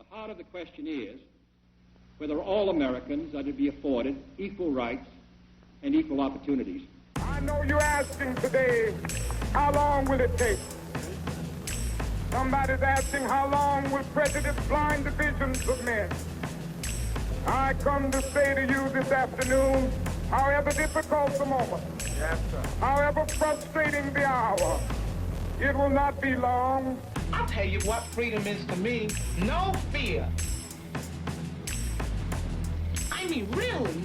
heart of the question is whether all Americans are to be afforded equal rights and equal opportunities. I know you're asking today, how long will it take? Somebody's asking, how long will prejudice blind the visions of men? I come to say to you this afternoon, however difficult the moment, yes, sir, however frustrating the hour, it will not be long. I'll tell you what freedom is to me. No fear. I mean, really,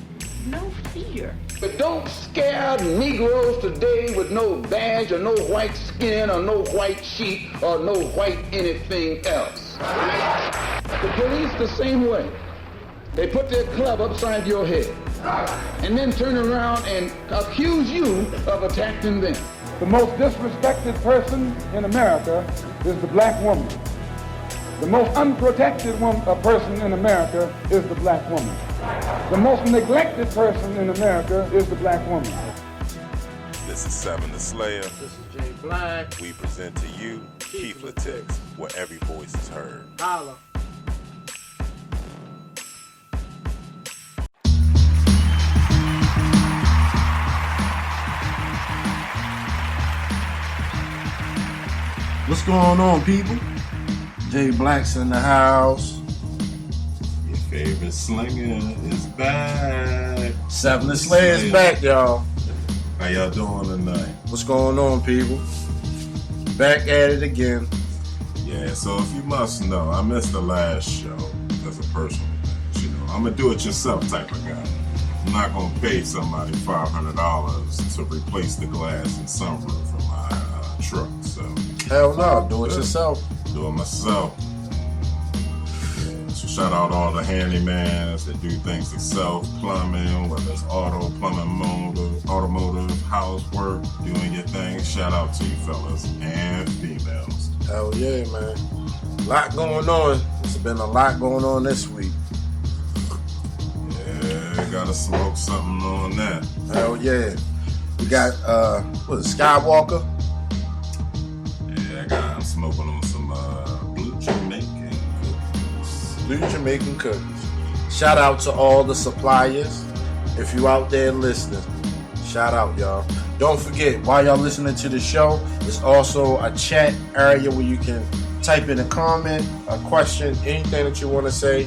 no fear. But don't scare Negroes today with no badge or no white skin or no white sheet or no white anything else. The police the same way. They put their club upside your head and then turn around and accuse you of attacking them. The most disrespected person in America is the black woman. The most unprotected person in America is the black woman. The most neglected person in America is the black woman. This is Seven the Slayer. This is Jay Black. We present to you Keefletics, where every voice is heard. Holla. What's going on, people? Jay Black's in the house. Your favorite slinger is back. Seven the Slayer's back, y'all. How y'all doing tonight? What's going on, people? Back at it again. Yeah, so if you must know, I missed the last show as a personal thing. You know, I'm a do-it-yourself type of guy. I'm not gonna pay somebody $500 to replace the glass and sunroof of my truck. So hell no, do it yourself. Do it myself. Yeah, so shout out all the handymans that do things themselves, plumbing, whether it's auto, plumbing, motor, automotive, housework, doing your thing. Shout out to you fellas and females. Hell yeah, man. A lot going on. There's been a lot going on this week. Yeah, gotta smoke something on that. Hell yeah. We got, what is it, Skywalker? I'm smoking on some blue Jamaican cookies. Blue Jamaican cookies. Shout out to all the suppliers. If you out there listening, shout out, y'all. Don't forget, while y'all listening to the show, there's also a chat area where you can type in a comment, a question, anything that you want to say.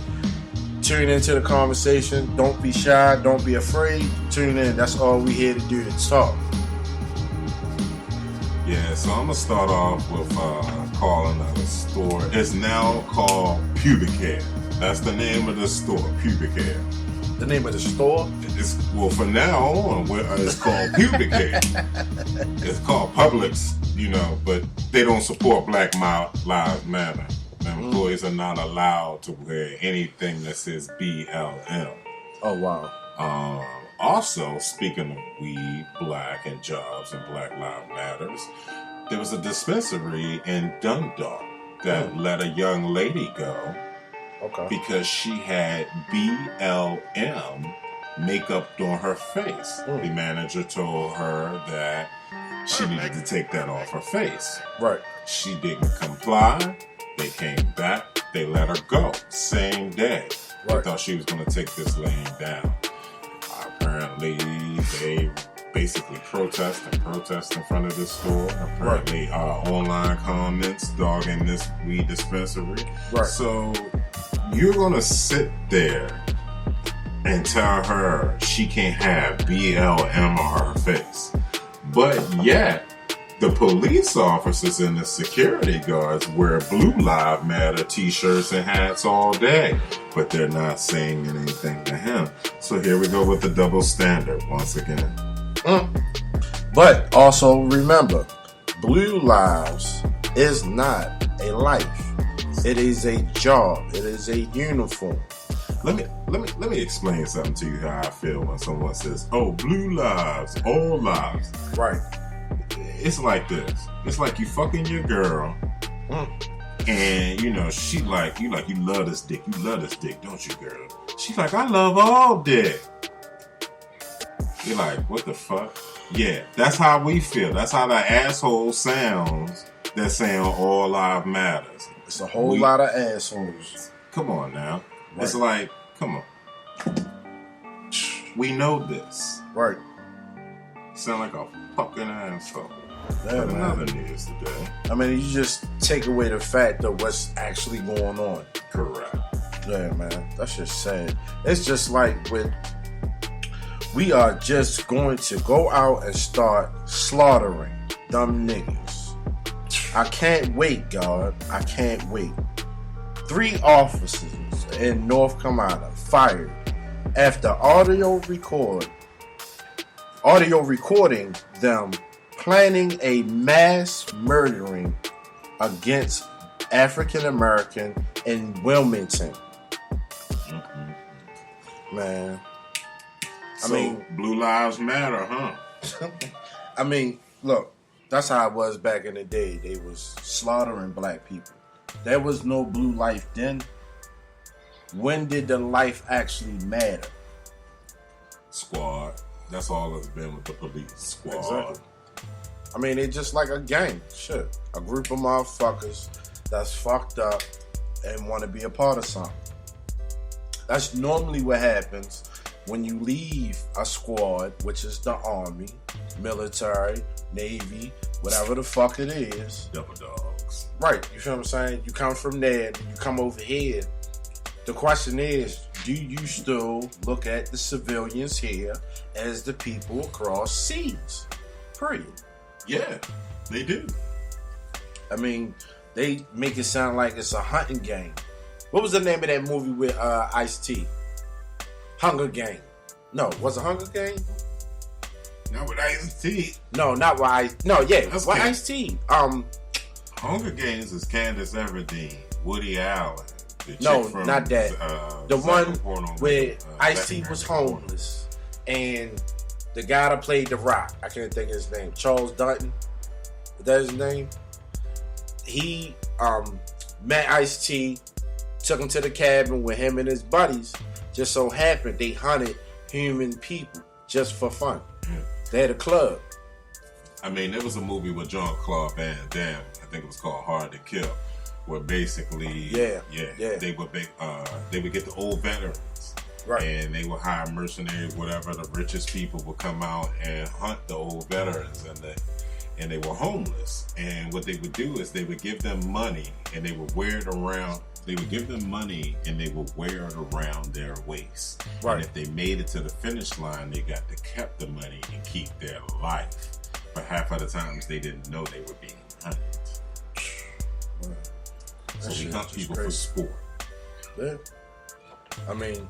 Tune into the conversation. Don't be shy. Don't be afraid. Tune in. That's all we here to do, to talk. Yeah, so I'm gonna start off with calling a store. It's now called Pubic Hair. That's the name of the store, Pubic Hair. The name of the store? It's, well, from now on, it's called Pubic Hair. It's called Publix, you know, but they don't support Black Lives Matter. Employees are not allowed to wear anything that says BLM. Oh, wow. Also, speaking of weed, black, and jobs, and Black Lives Matters, there was a dispensary in Dundalk that let a young lady go because she had BLM makeup on her face. The manager told her that she needed to take that off her face. Right. She didn't comply. They came back. They let her go. Same day. They thought she was going to take this lane down. Apparently, they basically protest in front of the store. Apparently, online comments dogging this weed dispensary. Right. So, you're going to sit there and tell her she can't have BLM on her face. But yet, the police officers and the security guards wear Blue Lives Matter t-shirts and hats all day, but they're not saying anything to him. So here we go with the double standard once again. But also remember, Blue Lives is not a life. It is a job. It is a uniform. Let me explain something to you how I feel when someone says, "Oh, blue lives, all lives." Right. It's like this. It's like you fucking your girl, and you know she like you love this dick. You love this dick, don't you, girl? She's like, I love all dick. You're like, what the fuck? Yeah, that's how we feel. That's how the asshole sounds. That's saying all lives matters. It's a whole lot of assholes. Come on now. Right. It's like, come on. We know this. Right. Sound like a fucking asshole. Yeah, But man. another news today. I mean, you just take away the fact of what's actually going on. Correct. Yeah, man. That's just sad. It's just like we are just going to go out and start slaughtering dumb niggas. I can't wait, God. I can't wait. 3 officers in North Carolina fired after audio recording them planning a mass murdering against African American in Wilmington. Man, I mean, Blue Lives Matter, huh? I mean, look, that's how it was back in the day. They was slaughtering black people. There was no blue life then. When did the life actually matter? Squad. That's all it's been with the police. Squad. Exactly. I mean, it's just like a gang. Shit. A group of motherfuckers that's fucked up and want to be a part of something. That's normally what happens when you leave a squad, which is the Army, military, Navy, whatever the fuck it is. Double dogs. Right. You feel what I'm saying? You come from there, you come over here. The question is, do you still look at the civilians here as the people across seas? Period. Yeah, they do. I mean, they make it sound like it's a hunting game. What was the name of that movie with Ice-T? Hunger Game. No, was it Hunger Game? Not with Ice-T. No, not with Ice. No, yeah, That's with Can- Ice-T. Hunger Games is Candace Everdeen, Woody Allen. The No, chick from, not that. The Zack one and Porno, where Zack Ice-T and was Porno. homeless, and the guy that played The Rock, I can't think of his name, Charles Dutton. Is that his name? He met Ice-T, took him to the cabin with him and his buddies. Just so happened they hunted human people just for fun. Yeah. They had a club. I mean, there was a movie with Jean-Claude Van Damme. I think it was called Hard to Kill, where basically, Yeah. they would get the old veterans, Right. and they would hire mercenaries, whatever. The richest people would come out and hunt the old veterans, and they were homeless. And what they would do is they would give them money, and they would wear it around. They would give them money, and they would wear it around their waist. Right. And if they made it to the finish line, they got to keep the money and keep their life. But half of the times, they didn't know they were being hunted. So we hunt people for sport. Yeah. I mean,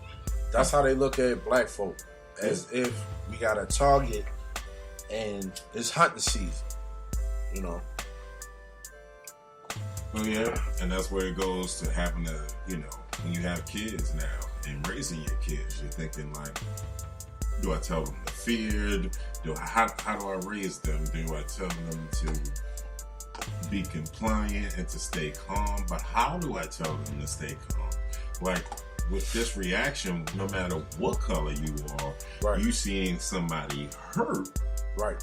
that's how they look at black folk. As if we got a target and it's hunting season. You know. Oh yeah, and that's where it goes to having to, when you have kids now and raising your kids, you're thinking like, do I tell them to fear? How do I raise them? Do I tell them to be compliant and to stay calm? But how do I tell them to stay calm? Like with this reaction, no matter what color you are, Right. you seeing somebody hurt, Right.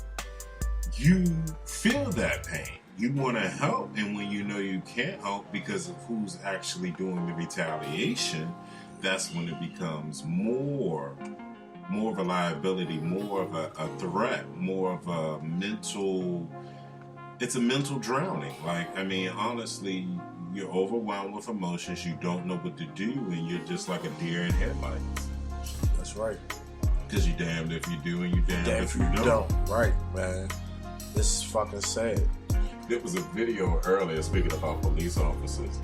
you feel that pain. You want to help, and when you know you can't help because of who's actually doing the retaliation, that's when it becomes more of a liability, more of a threat, more of a mental. It's a mental drowning. Like, I mean, honestly, you're overwhelmed with emotions. You don't know what to do, and you're just like a deer in headlights. That's right. Because you're damned if you do, and you're damned if you don't. Right, man. This is fucking sad. There was a video earlier, speaking about police officers,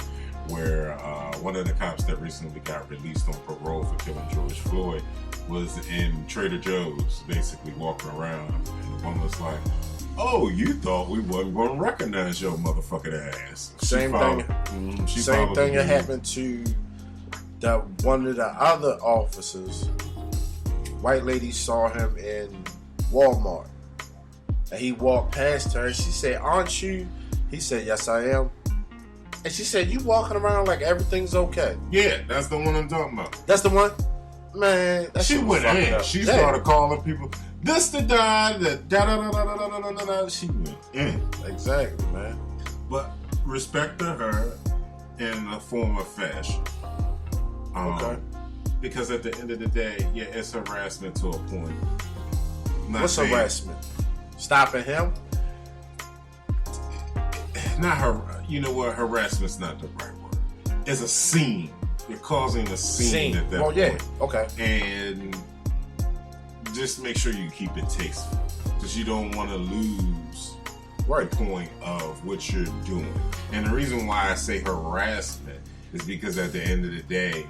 where one of the cops that recently got released on parole for killing George Floyd was in Trader Joe's, basically walking around, and the woman was like, "Oh, you thought we wasn't going to recognize your motherfucking ass." Same thing that happened to one of the other officers. White lady saw him in Walmart. And he walked past her and she said, "Aren't you?" He said, "Yes, I am." And she said, "You walking around like everything's okay?" Yeah, that's the one I'm talking about. That's the one? Man, that She shit was went fucked in. up. She Yeah. started calling people, this the guy, that da-da-da-da-da-da-da-da-da. She went in. Exactly, man. But respect to her in a form of fashion. Okay. Because at the end of the day, yeah, it's harassment to a point. What's harassment? Stopping him? Not her. You know what? Harassment's not the right word. It's a scene. You're causing a scene at that point. Yeah. Okay. And just make sure you keep it tasteful, because you don't want to lose the point of what you're doing. And the reason why I say harassment is because at the end of the day,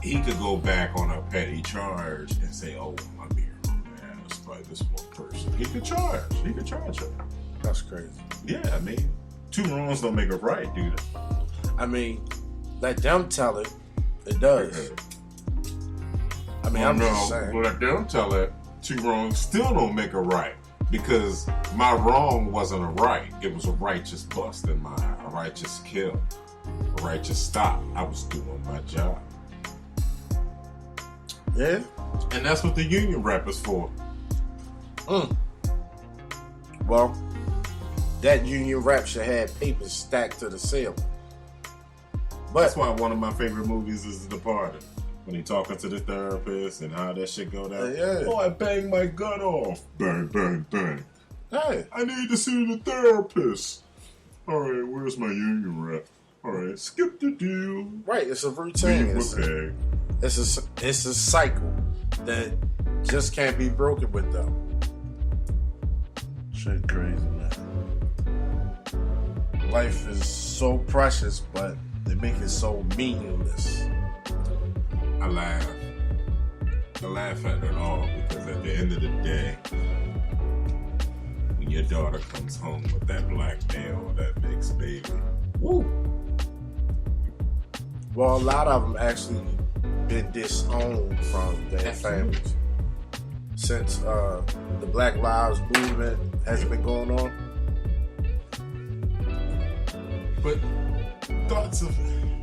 he could go back on a petty charge and say, "Oh, I'm being harassed by this one person." He could charge her. That's crazy. Yeah, I mean, two wrongs don't make a right, dude. I mean, let them tell it. It does. I mean, I'm just saying. Let them tell it. Two wrongs still don't make a right, because my wrong wasn't a right. It was a righteous bust in mine, a righteous kill, a righteous stop. I was doing my job. Yeah. And that's what the union rep is for. Well, that union rep should have papers stacked to the ceiling. But that's why one of my favorite movies is The Departed. When he talking to the therapist and how that shit go down. Yeah. Oh, I banged my gun off. Bang, bang, bang. Hey. I need to see the therapist. All right, where's my union rep? All right, skip the deal. Right, it's a routine. It's a cycle that just can't be broken with them. Shit crazy, man. Life is so precious, but they make it so meaningless. I laugh at it all, because at the end of the day, when your daughter comes home with that black male or that mixed baby, woo. Well, a lot of them actually been disowned from their families since the Black Lives Movement has been going on. But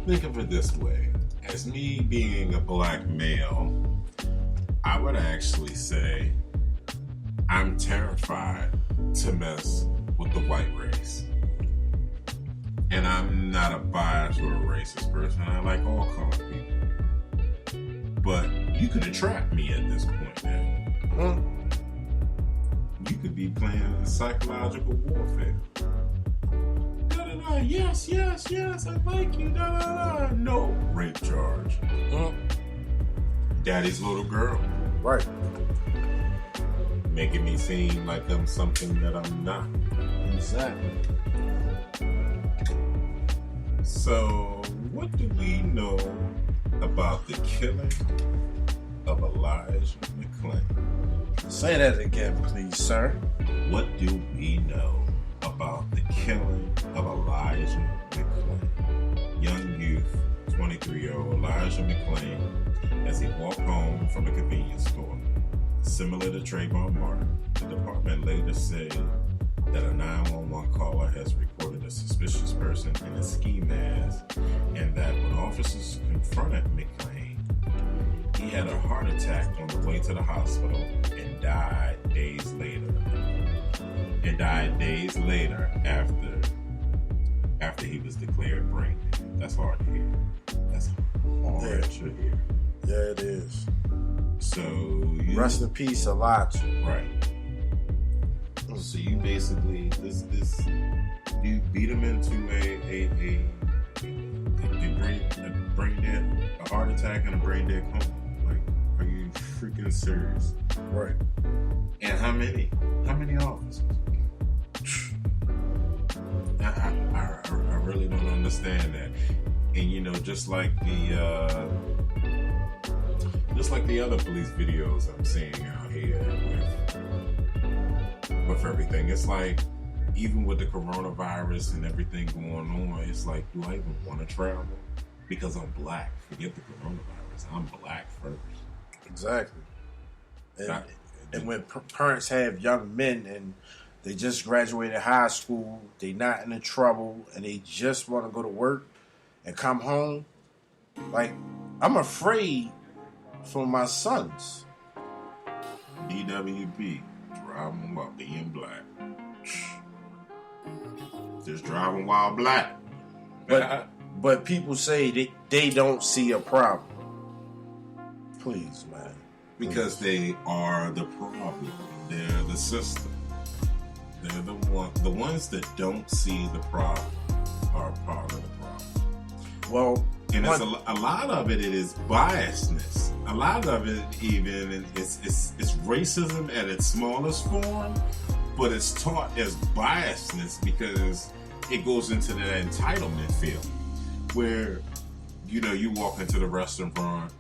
think of it this way. As me being a black male, I would actually say I'm terrified to mess with the white race. And I'm not a biased or a racist person. I like all colored people. But you could attract me at this point now. You could be playing psychological warfare. Yes, I like you. No rape charge. Daddy's little girl. Right. Making me seem like I'm something that I'm not. Exactly. So, what do we know about the killing of Elijah McClain? Say that again, please, sir. What do we know about the killing of Elijah McClain? Young youth, 23-year-old Elijah McClain, as he walked home from a convenience store. Similar to Trayvon Martin, the department later said that a 911 caller has reported a suspicious person in a ski mask, and that when officers confronted McClain, he had a heart attack on the way to the hospital and died days later. After he was declared brain dead. That's hard to hear. That's hard to hear. Yeah, it is. So rest in peace, Elijah. Right. So you basically you beat him into a heart attack and a brain dead coma. Like, are you freaking serious? Right. And how many officers? I really don't understand that. And just like the other police videos I'm seeing out here with everything, it's like, even with the coronavirus and everything going on, it's like, do I even want to travel? Because I'm black. Forget the coronavirus. I'm black first. Exactly. And when parents have young men and they just graduated high school, they not in trouble, and they just want to go to work and come home, like, I'm afraid for my sons. DWB, driving while being black. Just driving while black. But but people say they don't see a problem. Please, man. Because they are the problem. They're the system. They're the ones that don't see the problem are part of the problem. Well, and it's a lot of it is biasness. A lot of it even it's racism at its smallest form, but it's taught as biasness because it goes into that entitlement field where, you know, you walk into the restaurant,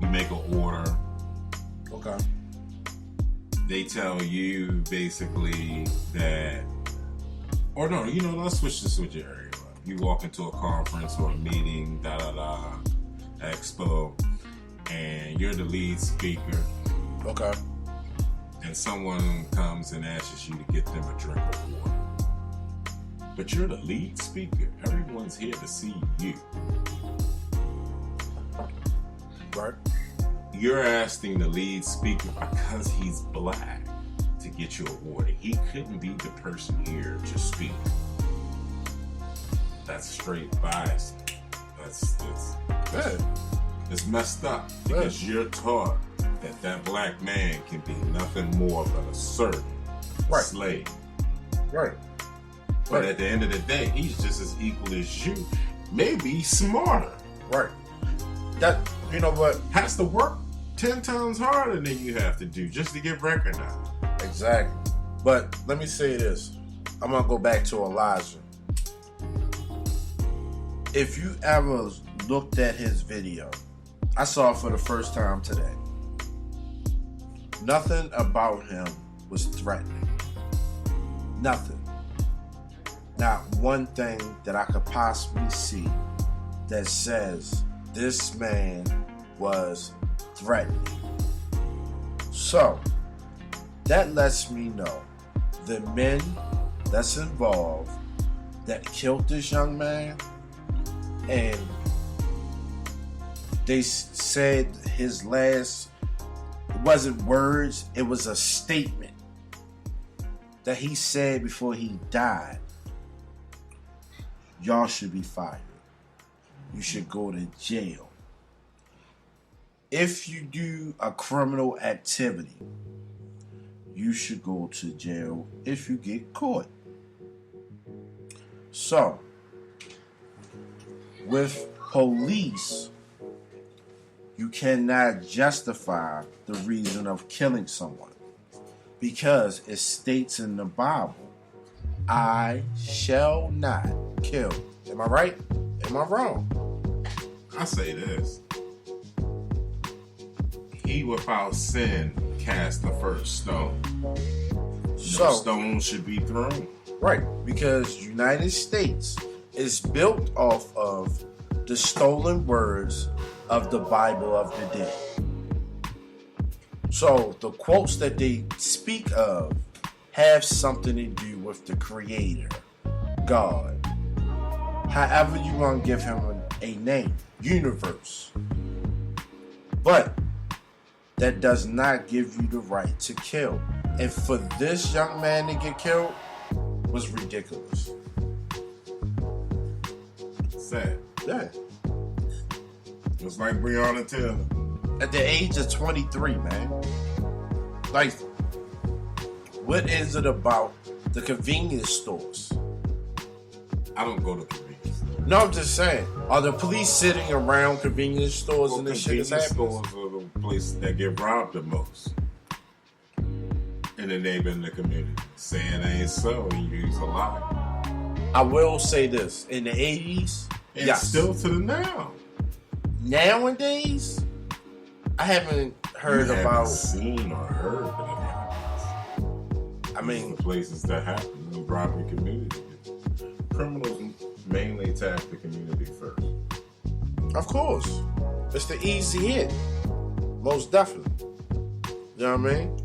you make an order. Okay. They tell you basically that, or no, you know, let's switch your area. You walk into a conference or a meeting, expo, and you're the lead speaker. Okay. And someone comes and asks you to get them a drink of water. But you're the lead speaker. Everyone's here to see you. Right. You're asking the lead speaker because he's black to get you a water. He couldn't be the person here to speak. That's straight bias. It's messed up because you're taught that black man can be nothing more but a servant, slave. Right. But at the end of the day, he's just as equal as you. Maybe smarter. Right. That, you know what? Has to work 10 times harder than you have to do just to get recognized. Exactly. But let me say this. I'm going to go back to Elijah. If you ever looked at his video, I saw it for the first time today. Nothing about him was threatening. Nothing. Not one thing that I could possibly see that says this man was threatening. So, that lets me know the men that's involved that killed this young man, and they said his last, it wasn't words, it was a statement that he said before he died. Y'all should be fired. You should go to jail. If you do a criminal activity, you should go to jail if you get caught. So, with police, you cannot justify the reason of killing someone because it states in the Bible, I shall not kill. Am I right? Am I wrong? I say this. He without sin cast the first stone. No stone should be thrown. Right, because United States is built off of the stolen words of the Bible of the day. So the quotes that they speak of have something to do with the Creator, God. However you want to give him a name, universe. But that does not give you the right to kill. And for this young man to get killed was ridiculous. Sad. Yeah. Just like Breonna Taylor. At the age of 23, man. Like, what is it about the convenience stores? I don't go to convenience stores. No, I'm just saying. Are the police sitting around convenience stores and this shit is happening? Convenience stores are the places that get robbed the most in the neighborhood and the community. Saying it ain't so, and use a lie. I will say this. In the 80s, and yes. Still to the now. Nowadays, I haven't heard you about... haven't seen or heard that it happens. I mean... the places that happen in the robbery community. Criminals mainly attack the community first. Of course. It's the easy hit. Most definitely. You know what I mean?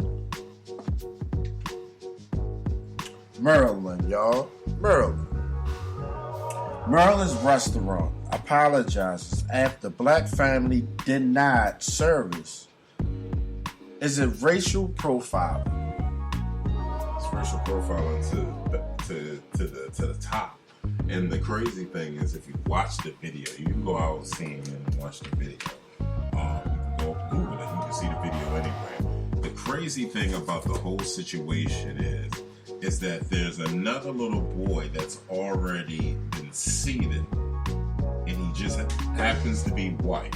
Maryland, y'all. Maryland. Maryland's restaurant apologizes after black family denied service. Is it racial profiling? It's racial profiling to the top. And the crazy thing is, if you watch the video, you can go out CNN and watch the video. You can go Google it, you can see the video anyway. The crazy thing about the whole situation is that there's another little boy that's already been seated, and he just happens to be white.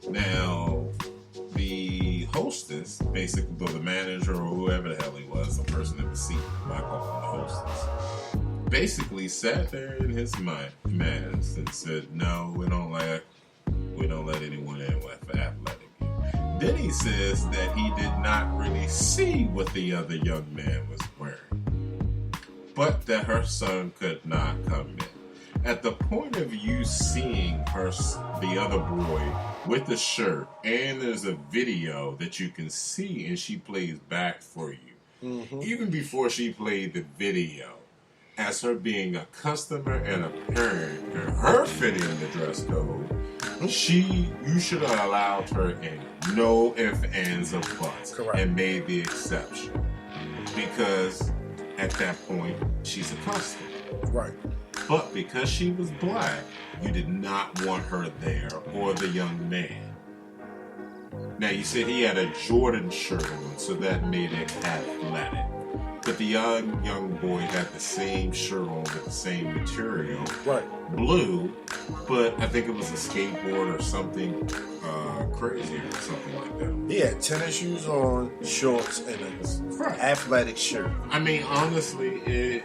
Now, the hostess, basically, or the manager or whoever the hell he was, the person that was seated, I call him the hostess, basically sat there in his mask and said, "No, we don't let anyone in with athletic." Then he says that he did not really see what the other young man was wearing, but that her son could not come in. At the point of you seeing the other boy with the shirt, and there's a video that you can see, and she plays back for you. Mm-hmm. Even before she played the video, as her being a customer and a parent, and her fitting the dress code, you should have allowed her in. No ifs, ands, or buts. Correct. And made the exception. Because at that point, she's a customer. Right. But because she was black, you did not want her there, or the young man. Now, you said he had a Jordan shirt on, so that made it athletic. But the young boy had the same shirt on with the same material, right? Blue, but I think it was a skateboard or something crazy or something like that. He had tennis shoes on, shorts, and an athletic shirt. I mean, honestly, it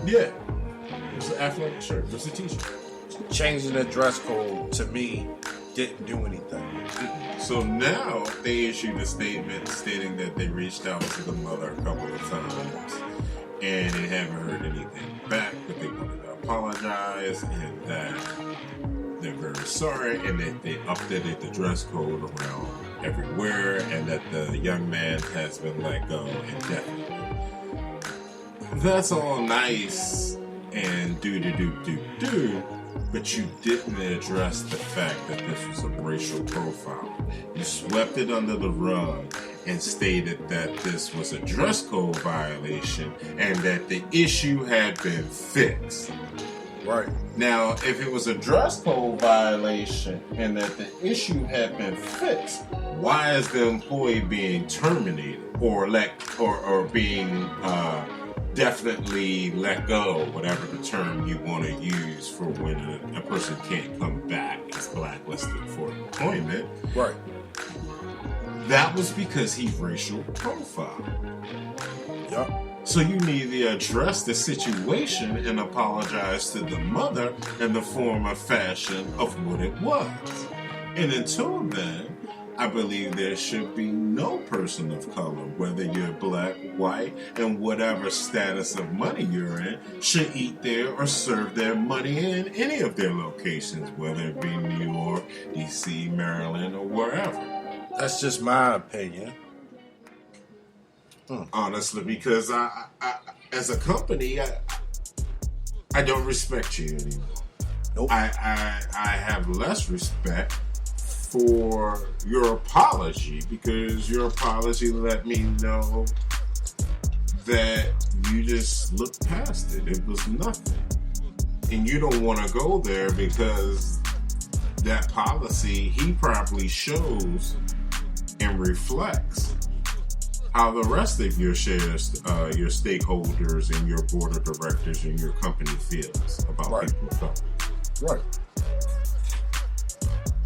was an athletic shirt. It was a t-shirt. Changing the dress code, to me, didn't do anything. So now they issued a statement stating that they reached out to the mother a couple of times and they haven't heard anything back, but they wanted to apologize and that they're very sorry and that they updated the dress code around everywhere and that the young man has been let go indefinitely. That's all nice and do, but you didn't address the fact that this was a racial profile. You swept it under the rug and stated that this was a dress code violation and that the issue had been fixed. Right. Now, if it was a dress code violation and that the issue had been fixed, why is the employee being terminated or being definitely let go, whatever the term you want to use for when a person can't come back as blacklisted for employment? Right. That was because he racial profiled. Yep. So you need to address the situation and apologize to the mother in the form of fashion of what it was. And until then, I believe there should be no person of color, whether you're black, white, and whatever status of money you're in, should eat there or serve their money in any of their locations, whether it be New York, D.C., Maryland, or wherever. That's just my opinion. Honestly, because I as a company, I don't respect you anymore. Nope. I have less respect for your apology because your apology let me know that you just looked past it. It was nothing. And you don't want to go there because that policy, he probably shows and reflects how the rest of your shares, your stakeholders and your board of directors and your company feels about people of color. Right.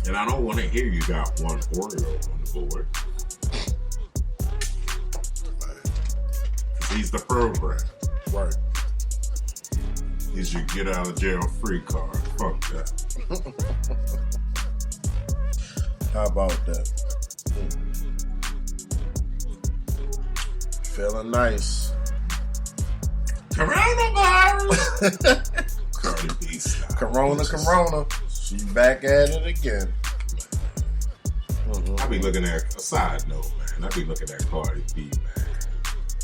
And I don't want to hear you got one Oreo on the board. He's the program. Right. He's your get out of jail free card. Fuck that. How about that? Feeling nice. Coronavirus! Cardi B style. Corona. She back at it again. I be looking at, a side note, man, I be looking at Cardi B, man.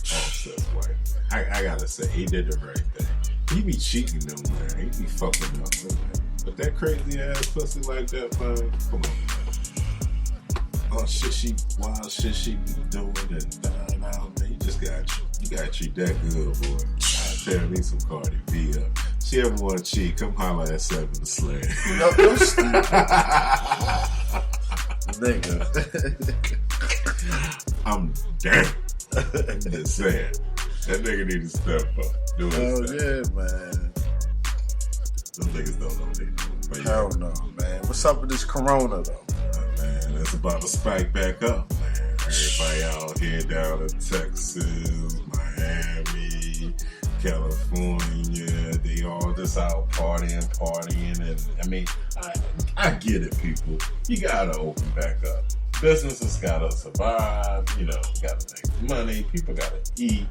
Offset white. I gotta say, he did the right thing. He be cheating though, man. He be fucking up, man. But that crazy ass pussy like that, man, come on, man. Oh, wild shit she be doing and dying out, man. You gotta treat that good, boy. God Share me some Cardi B up. She ever want to cheat, come holler at 7 the Slam. Nigga. I'm damn. I'm just saying. That nigga need to step up. Do Hell his thing. yeah, man. Them niggas don't know what they doing. But Hell no, man. What's up with this corona, though? Man, it's about to spike back up, man. Everybody out here down in Texas, Miami, California, they all just out partying. And I mean, I get it, people. You gotta open back up. Businesses gotta survive, you know, gotta make money, people gotta eat.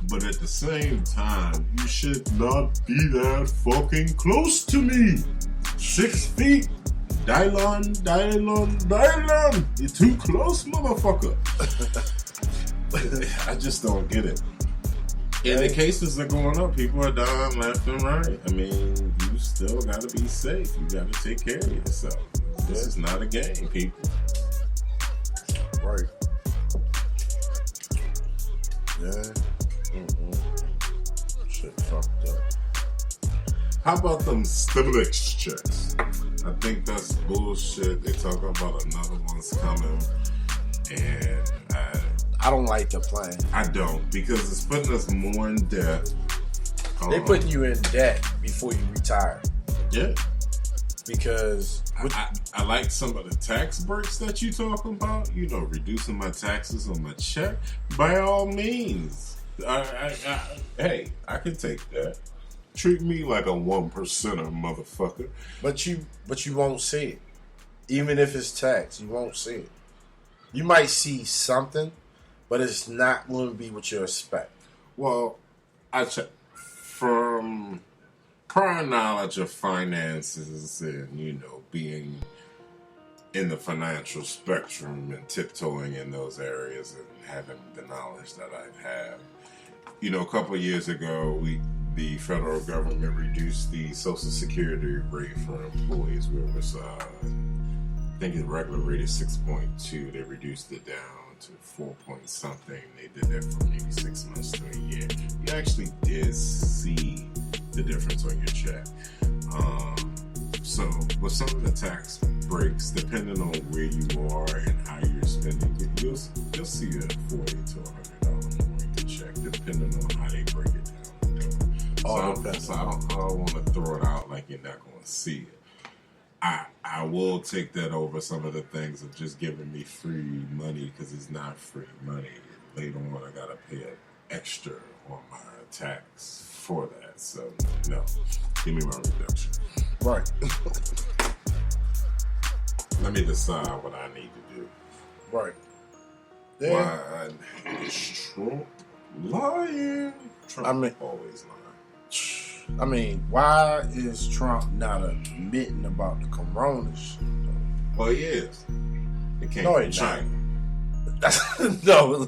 But at the same time, you should not be that fucking close to me. 6 feet. Dylon. You're too close, motherfucker. I just don't get it. And the cases are going up. People are dying left and right. I mean, you still got to be safe. You got to take care of yourself. This is not a game, people. Right. Yeah. Shit fucked up. How about them stimulus checks? I think that's bullshit. They talk about another one's coming, and I don't like the plan. I don't, because it's putting us more in debt. They putting you in debt before you retire. Yeah. Because I like some of the tax breaks that you talking about. You know, reducing my taxes on my check. By all means, hey, I can take that. Treat me like a 1%er, motherfucker. But you won't see it. Even if it's tax, you won't see it. You might see something, but it's not going to be what you expect. Well, from prior knowledge of finances and, you know, being in the financial spectrum and tiptoeing in those areas and having the knowledge that I've had, you know, a couple of years ago, the federal government reduced the Social Security rate for employees, where it was, I think the regular rate is 6.2. They reduced it down to 4 point something. They did that for maybe 6 months to a year. You actually did see the difference on your check. So with some of the tax breaks, depending on where you are and how you're spending it, you'll see a $40 to $100 more in your check, depending on how they break it down. So I don't want to throw it out like you're not going to see it. I will take that over some of the things of just giving me free money, because it's not free money. Later on, I got to pay an extra on my tax for that. So, no. Give me my reduction. Right. Let me decide what I need to do. Right. Yeah. Why is Trump lying? Trump always lying. I mean, why is Trump not admitting about the corona shit? Well, he is. It came from China. No.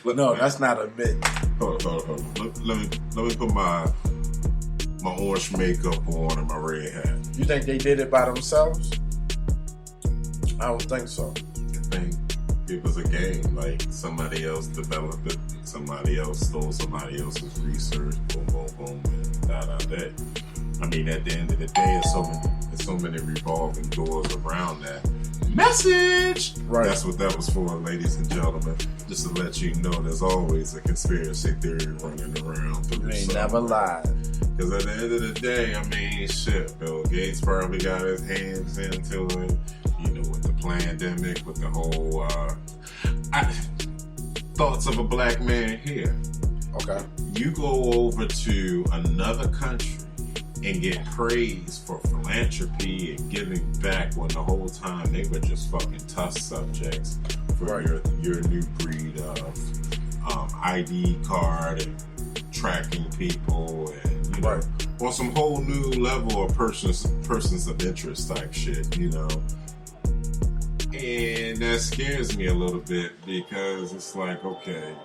Look, no, that's not admitting. Hold on. Let me put my orange makeup on and my red hat. You think they did it by themselves? I don't think so. I think it was a game. Like, somebody else developed it. Somebody else stole somebody else's research. Boom, boom, boom, and da. I mean, at the end of the day, there's so many revolving doors around that message. Right. That's what that was for, ladies and gentlemen. Just to let you know, there's always a conspiracy theory running around. You ain't never lied. Because at the end of the day, I mean, shit, Bill Gates probably got his hands into it. You know, with the pandemic, with the whole thoughts of a black man here. Okay. You go over to another country and get praise for philanthropy and giving back, when the whole time they were just fucking tough subjects for your new breed of ID card and tracking people, and you know, or some whole new level of persons of interest type shit, you know. And that scares me a little bit, because it's like, okay,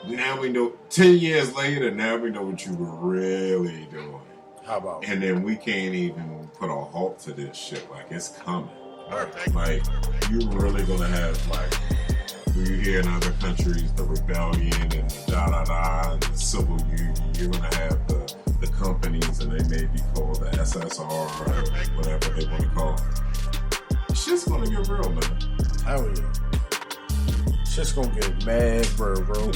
now we know, 10 years later, now we know what you were really doing. How about? And then we can't even put a halt to this shit. Like, it's coming. Like, you really gonna have, like, example, you hear in other countries the rebellion and the da-da-da and the civil union. You're going to have the companies, and they may be called the SSR or whatever they want to call it. Shit's going to get real, man. Hell yeah. Shit's going to get mad, bro.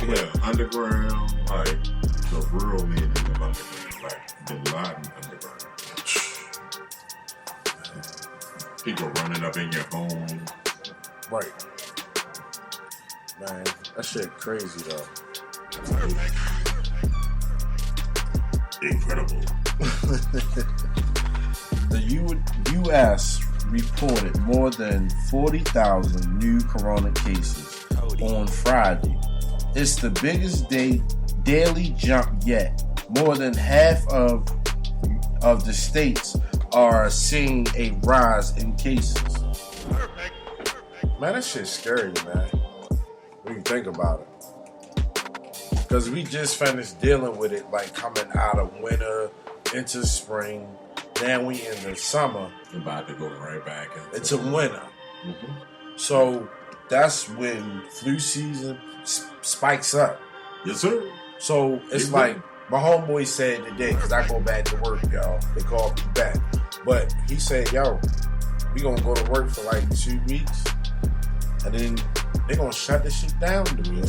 Yeah, underground, like the real meaning of underground, like the Latin underground. People running up in your home. Right. Man, that shit crazy, though. Incredible. The U.S. reported more than 40,000 new corona cases on Friday. It's the biggest daily jump yet. More than half of the states are seeing a rise in cases. Man, that shit's scary, man. When you think about it. Because we just finished dealing with it, like coming out of winter into spring. Now we in the summer. About to go right back into winter. Mm-hmm. So that's when flu season spikes up. Yes, sir. So it's like my homeboy said today, because I go back to work, y'all. They called me back. But he said, yo, we gonna go to work for like 2 weeks. And then they gonna shut this shit down to me.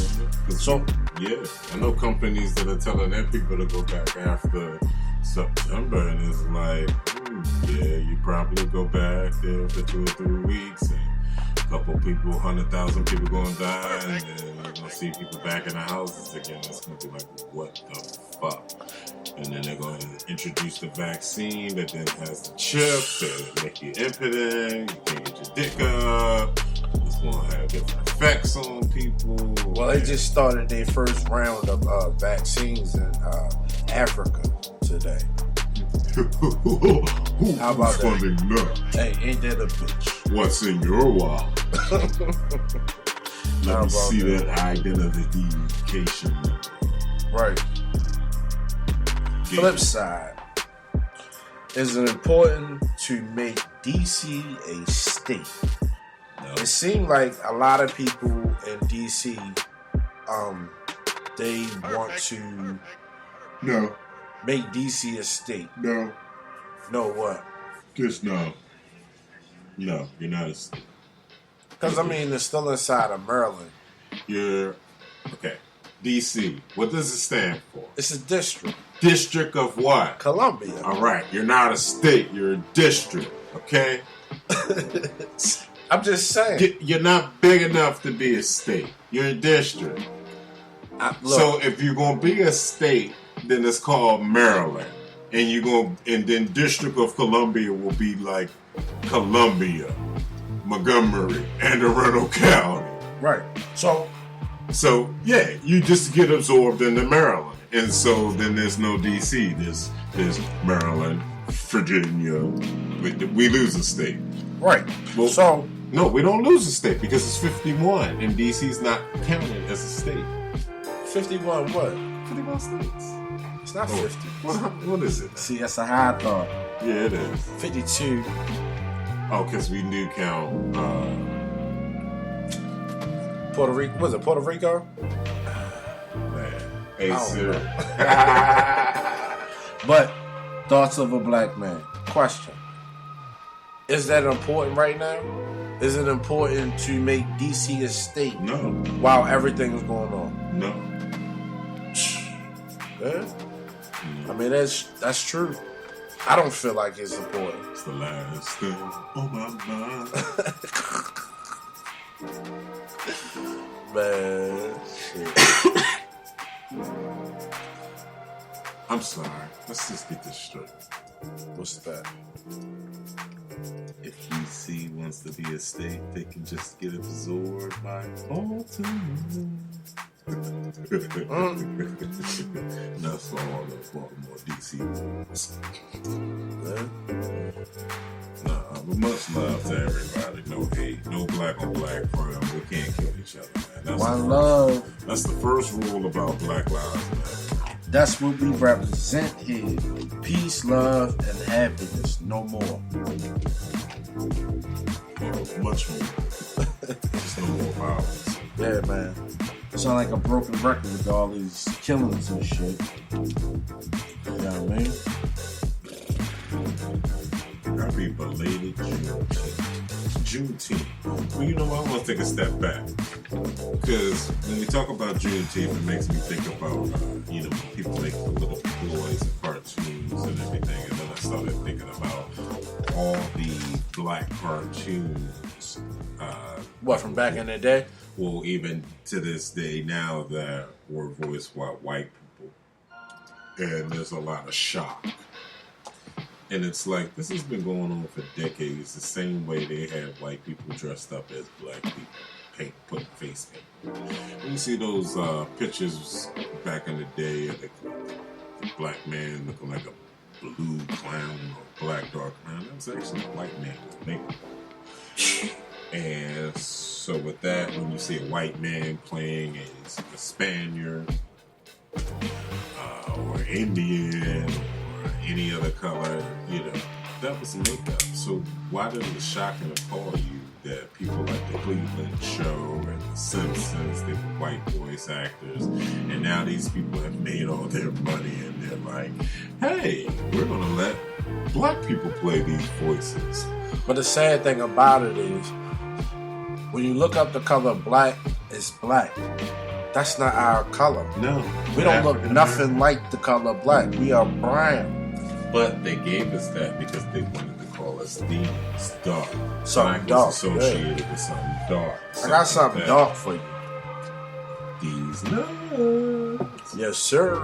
So yeah, I know companies that are telling their people to go back after September, and it's like, yeah, you probably go back there for 2 or 3 weeks, and a couple people, 100,000 people gonna die, and then you're gonna see people back in the houses again. It's gonna be like, what the fuck? And then they're going to introduce the vaccine that then has the chip that make you impotent, you can't get your dick up. It's going to have different effects on people. Well, they just started their first round of vaccines in Africa today. How about that? Hey, ain't that a bitch? What's in your wallet? Let me see that identification number. Right. Flip side, is it important to make DC a state? No. It seemed like a lot of people in DC, they want to make DC a state. No. No what? Just no. No, you're not a state. Because, I mean, it's still inside of Maryland. You're, okay. DC, what does it stand for? It's a district. District of what? Columbia. All right, you're not a state, you're a district, okay? I'm just saying. You're not big enough to be a state. You're a district. So if you're going to be a state, then it's called Maryland. And then District of Columbia will be like Columbia, Montgomery, Anne Arundel County. Right. So yeah, you just get absorbed into Maryland. And so then there's no DC. There's Maryland, Virginia. We lose a state. Right. Well, no, we don't lose a state because it's 51 and DC's not counted as a state. 51 what? 51 states. It's not 50. What is it? See, that's a high thought. Yeah, it is. 52. Oh, because we do count Puerto Rico. Was it Puerto Rico? Man. Hey, sir. But thoughts of a black man. Question. Is that important right now? Is it important to make DC a state? No. While everything's going on? No. Yeah. I mean, that's true. I don't feel like it's important. It's the last thing on my mind. Man, shit. I'm sorry. Let's just get this straight. What's that? If DC wants to be a state, they can just get absorbed by Baltimore. That's for all the Baltimore DC rules. Nah, but much love to everybody. No hate, no black on black crime. We can't kill each other, man. That's One love. That's the first rule about Black Lives Matter. That's what we represent here. Peace, love, and happiness. No more. Much more. Just no more violence. Yeah, man. It sound like a broken record with all these killings and shit. You know what I mean? Happy belated Juneteenth. Well, you know what? I want to take a step back. Because when we talk about Juneteenth, it makes me think about, you know, when people make the little toys and cartoons and everything. And then I started thinking about all the black cartoons. What, from back in the day? Well, even to this day now that were voiced by white people. And there's a lot of shock. And it's like, this has been going on for decades, the same way they had white people dressed up as black people, putting face paint. When you see those pictures back in the day of the black man looking like a blue clown or black dark clown, that was actually a white man with makeup. And so with that, when you see a white man playing a Spaniard or Indian, any other color, you know, that was makeup. So why does it shock and appall you that people like the Cleveland Show and the Simpsons, they were white voice actors, and now these people have made all their money and they're like, hey, we're gonna let black people play these voices. But the sad thing about it is, when you look up the color black, it's black. That's not our color. No. We don't look nothing like the color black. We are brown. But they gave us that because they wanted to call us demons, dark. Something black dark. was associated with something dark. I got something dark for you. These nuts. Yes, sir.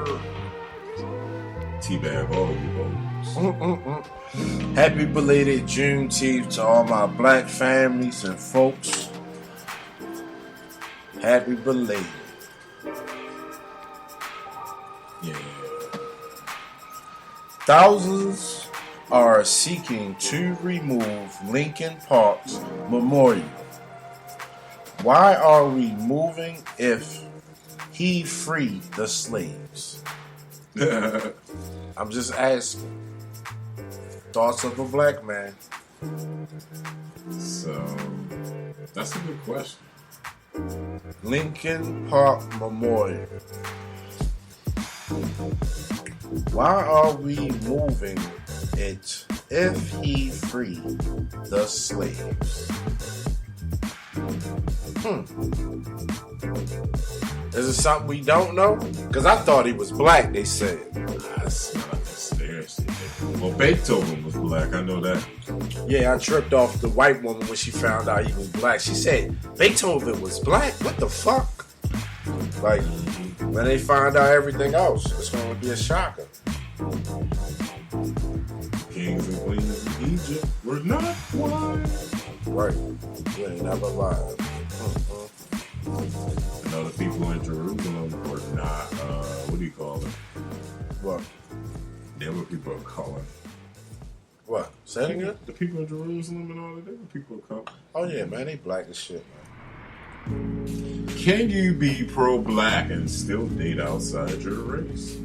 Teabag all you hoes. Happy belated Juneteenth to all my black families and folks. Happy belated. Yeah. Thousands are seeking to remove Lincoln Park's memorial. Why are we moving if he freed the slaves? I'm just asking. Thoughts of a black man. So, that's a good question. Lincoln Park Memorial. Why are we moving it if he freed the slaves? Is it something we don't know? Because I thought he was black, they said. That's not a conspiracy. Well, Beethoven was black, I know that. Yeah, I tripped off the white woman when she found out he was black. She said, Beethoven was black? What the fuck? Like, when they find out everything else, it's going to be a shocker. Kings and queens of Egypt were not white. Right. You ain't never lied. And other people in Jerusalem were not, what do you call it? What? They were people of color. What? Say it again? The people in Jerusalem and all that, they were people of color. Oh, yeah, man. They black as shit, man. Can you be pro-black and still date outside your race?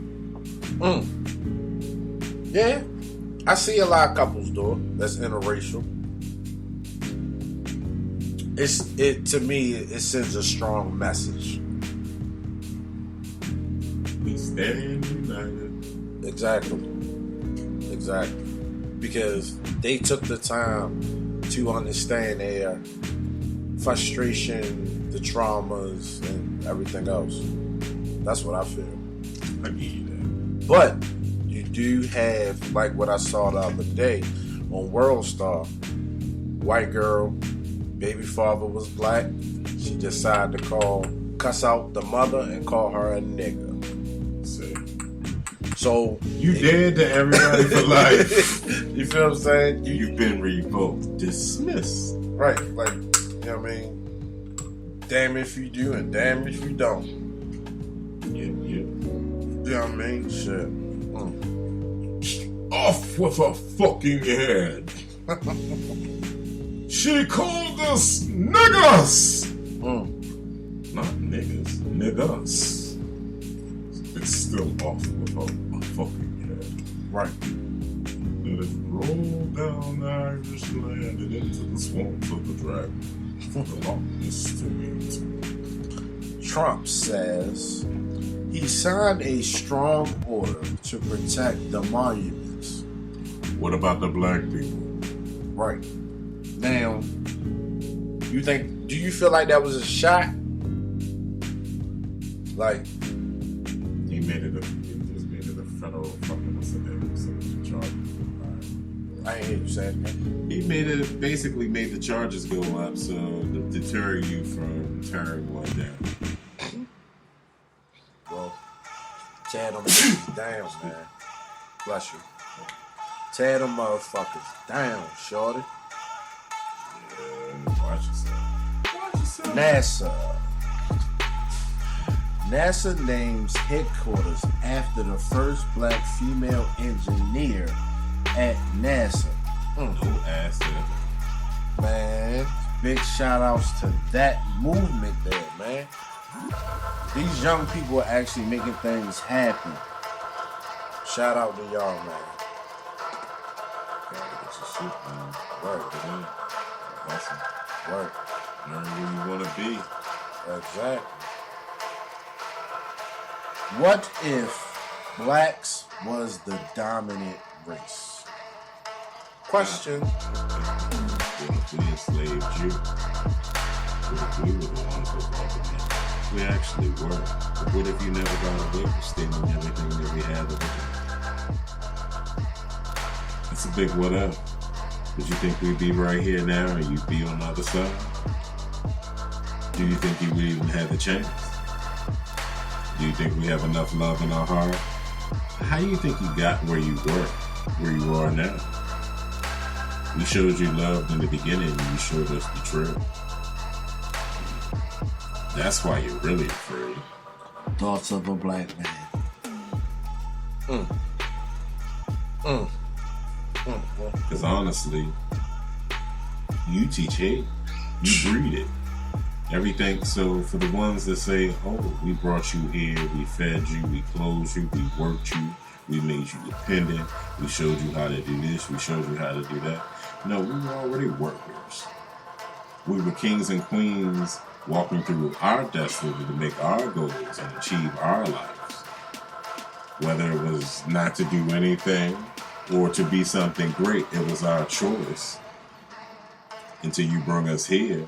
Yeah. I see a lot of couples do it that's interracial. To me, it sends a strong message. We stand united. Exactly. Because they took the time to understand their frustration, the traumas, and everything else. That's what I feel. I give you that. But you do have, like what I saw the other day on World Star, white girl, baby father was black. She decided to cuss out the mother and call her a nigga. So you dead to everybody for life. You feel what I'm saying? You've been revoked, dismissed. Right, like, you know what I mean? Damn if you do and damn if you don't. Yeah. You know what I mean? Shit. Off with her fucking head. She called us niggas. Not niggas, niggas. It's still off with her fucking head. Right. Let it roll down the Irish land and into the swamps of the dragon. For the longest to me. Trump says he signed a strong order to protect the monuments. What about the black people? Right. Now, do you feel like that was a shot? Like, He just made it a federal fucking charge. I ain't hear you say it. He basically made the charges go up so to deter you from tearing one down. Well, tear them bitches down, man. Bless you. Tear them motherfuckers down, shorty. Yeah, watch yourself. NASA names headquarters after the first black female engineer at NASA. No ass there. Man, big shout outs to that movement there, man. These young people are actually making things happen. Shout out to y'all, man. Gotta get your shit, man. Right, man. Awesome. right. Learn where you want to be. Exactly. What if blacks was the dominant race? Question. What if we enslaved you? What if we were the ones that brought them in? We actually were. But what if you never got away from stealing everything that we had over there? It's a big what if. Did you think we'd be right here now and you'd be on the other side? Do you think you would even have the chance? Do you think we have enough love in our heart? How do you think you got where you were, where you are now? We showed you love in the beginning and you showed us the truth. That's why you're really afraid. Thoughts of a black man. Because honestly, you teach hate. You breed it. Everything. So for the ones that say, oh, we brought you here, we fed you, we clothed you, we worked you, we made you dependent, we showed you how to do this, we showed you how to do that. No, we were already workers. We were kings and queens walking through our destiny to make our goals and achieve our lives. Whether it was not to do anything or to be something great, it was our choice. Until you brought us here.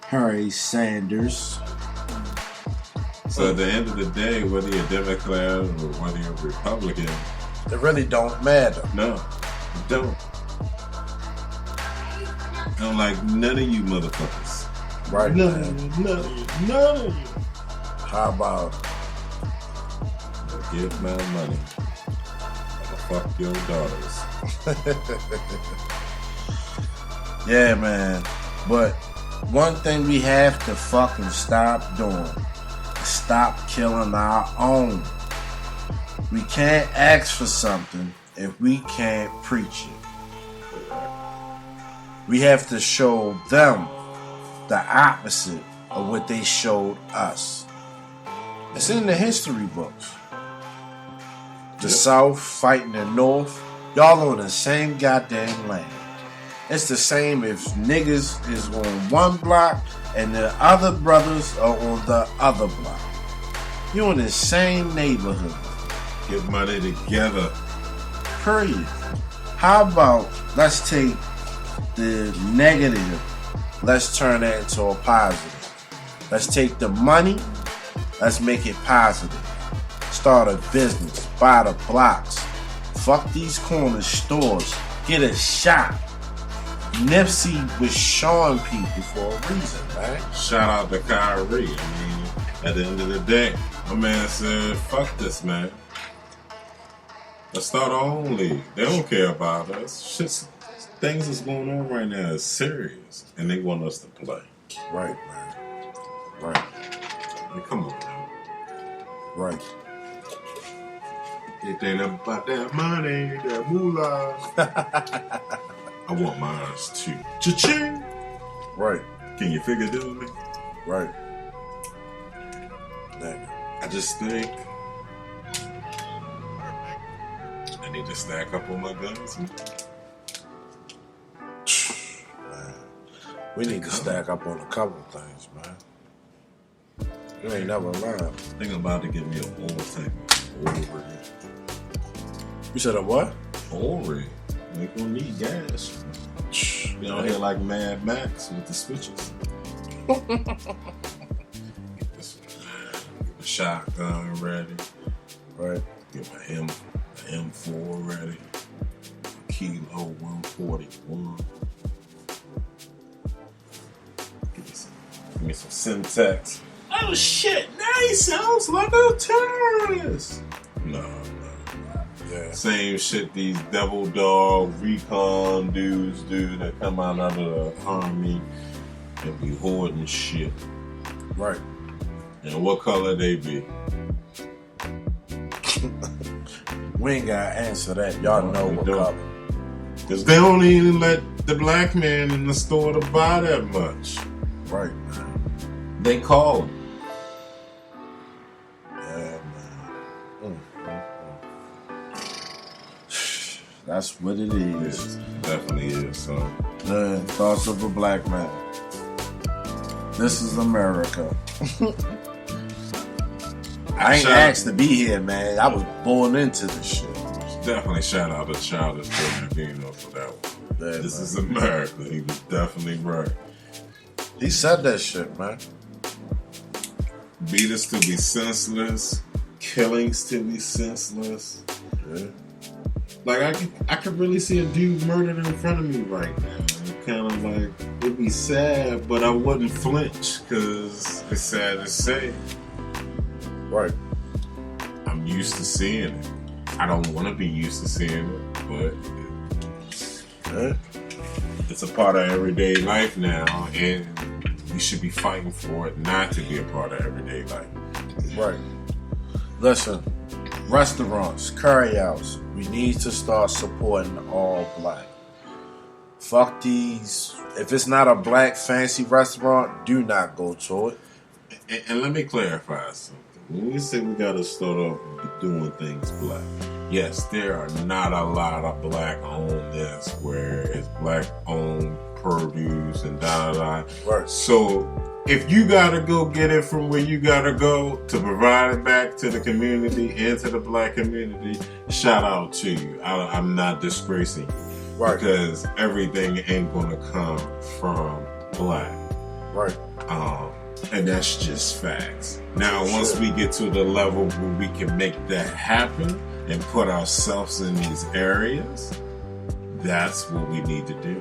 Harry Sanders. So at the end of the day, whether you're Democrat or whether you're Republican, it really don't matter. No, it don't. I don't like none of you motherfuckers. Right, None man. of you, none of you, none of you. How about give my money? I'll fuck your daughters. Yeah, man. But one thing we have to fucking stop doing is stop killing our own. We can't ask for something if we can't preach it. We have to show them the opposite of what they showed us. It's in the history books. The South fighting the North. Y'all on the same goddamn land. It's the same if niggas is on one block and the other brothers are on the other block. You're in the same neighborhood. Get money together. Period. How about let's take the negative, let's turn that into a positive. Let's take the money, let's make it positive. Start a business, buy the blocks. Fuck these corner stores. Get a shop. Nipsey was showing people for a reason, right? Shout out to Kyrie. I mean, at the end of the day, my man said, fuck this, man. Let's start our own league. They don't care about us. Shit's, things that's going on right now is serious. And they want us to play. Right, man. Right. I mean, come on now. Right. It ain't about that money, that moolah. I want mine too. Cha-ching! Right. Can you figure doing me? Right. Nigga. I just think I need to stack up on my guns. Man. We need to stack up on a couple of things, man. You ain't never lying. I think I'm about to get me an oil tank. Oil. You said a what? Oil rig. You ain't gonna need gas. You know, here like Mad Max with the switches. Get the shotgun ready. Right. Get my M4 ready. Kilo 141. Give me some Semtex. Oh shit, now he sounds like a terrorist. No. Yeah. Same shit these devil dog recon dudes do that come out of the army and be hoarding shit. Right. And what color they be? We ain't gotta answer that. Y'all know what color. Because they don't even let the black man in the store to buy that much. Right, man. They call him. Yeah, man. That's what it is. It definitely is, son. The thoughts of a black man. This is America. I ain't asked to be here, man. I was born into this shit. Definitely shout out to Childish Gambino for that one. Yeah, this man. is America. He was definitely right. He said that shit, man. Beaters to be senseless, killings to be senseless. Yeah. Like I could really see a dude murdered in front of me right now. Kind of like it'd be sad, but I wouldn't flinch because it's sad to say. Right. I'm used to seeing it. I don't want to be used to seeing it, but it's a part of everyday life now, and we should be fighting for it not to be a part of everyday life. Right. Listen, restaurants, carryouts, we need to start supporting all black. Fuck these. If it's not a black fancy restaurant, do not go to it. And let me clarify something. When we say we gotta start off doing things black, yes, there are not a lot of black-owned this where it's black-owned produce and da-da-da. Right. So if you gotta go get it from where you gotta go to provide it back to the community and to the black community, shout out to you. I'm not disgracing you. Right. Because everything ain't gonna come from black. Right. And that's just facts. Now, once we get to the level where we can make that happen and put ourselves in these areas, that's what we need to do.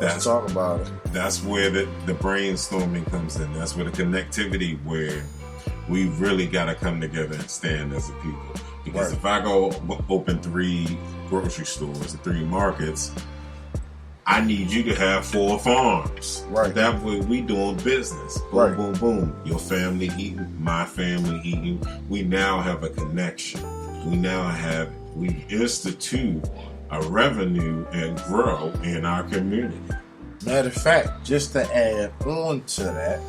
Let's talk about it. That's where the brainstorming comes in. That's where the connectivity, where we really got to come together and stand as a people. Because if I go open 3 grocery stores and 3 markets, I need you to have 4 farms. Right. That way we doing business. Boom, right. Boom, boom. Your family eating, my family eating. We now have a connection. We institute a revenue and grow in our community. Matter of fact, just to add on to that,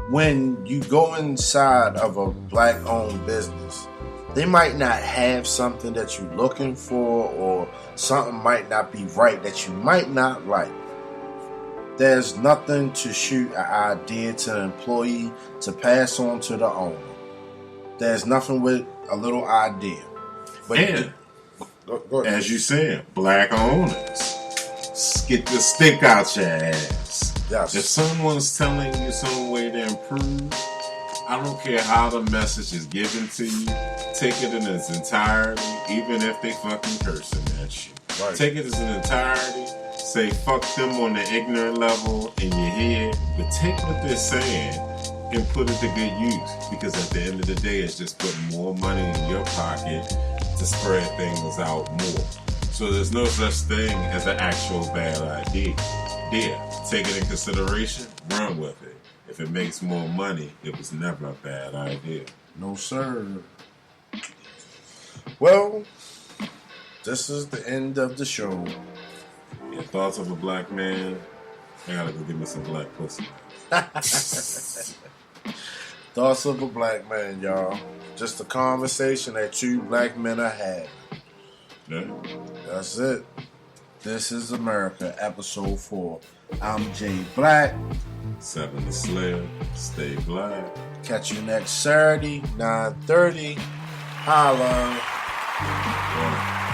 when you go inside of a black-owned business, they might not have something that you're looking for, or something might not be right that you might not like. There's nothing to shoot an idea to the employee to pass on to the owner. There's nothing with a little idea. But and, go ahead. As you said, black owners, get the stick out your ass. Yes. If someone's telling you some way to improve, I don't care how the message is given to you, take it in its entirety, even if they fucking cursing at you. Right. Take it as an entirety, say fuck them on the ignorant level in your head, but take what they're saying and put it to good use, because at the end of the day, it's just putting more money in your pocket to spread things out more. So there's no such thing as an actual bad idea. Take it in consideration, run with it. If it makes more money, it was never a bad idea. No, sir. Well, this is the end of the show. Your thoughts of a black man? I gotta go get me some black pussy. Thoughts of a black man, y'all. Just a conversation that 2 black men are having. Yeah. That's it. This is America, episode 4. I'm Jay Black. 7 to Slayer. Stay black. Catch you next Saturday, 9:30. Holla. Yeah.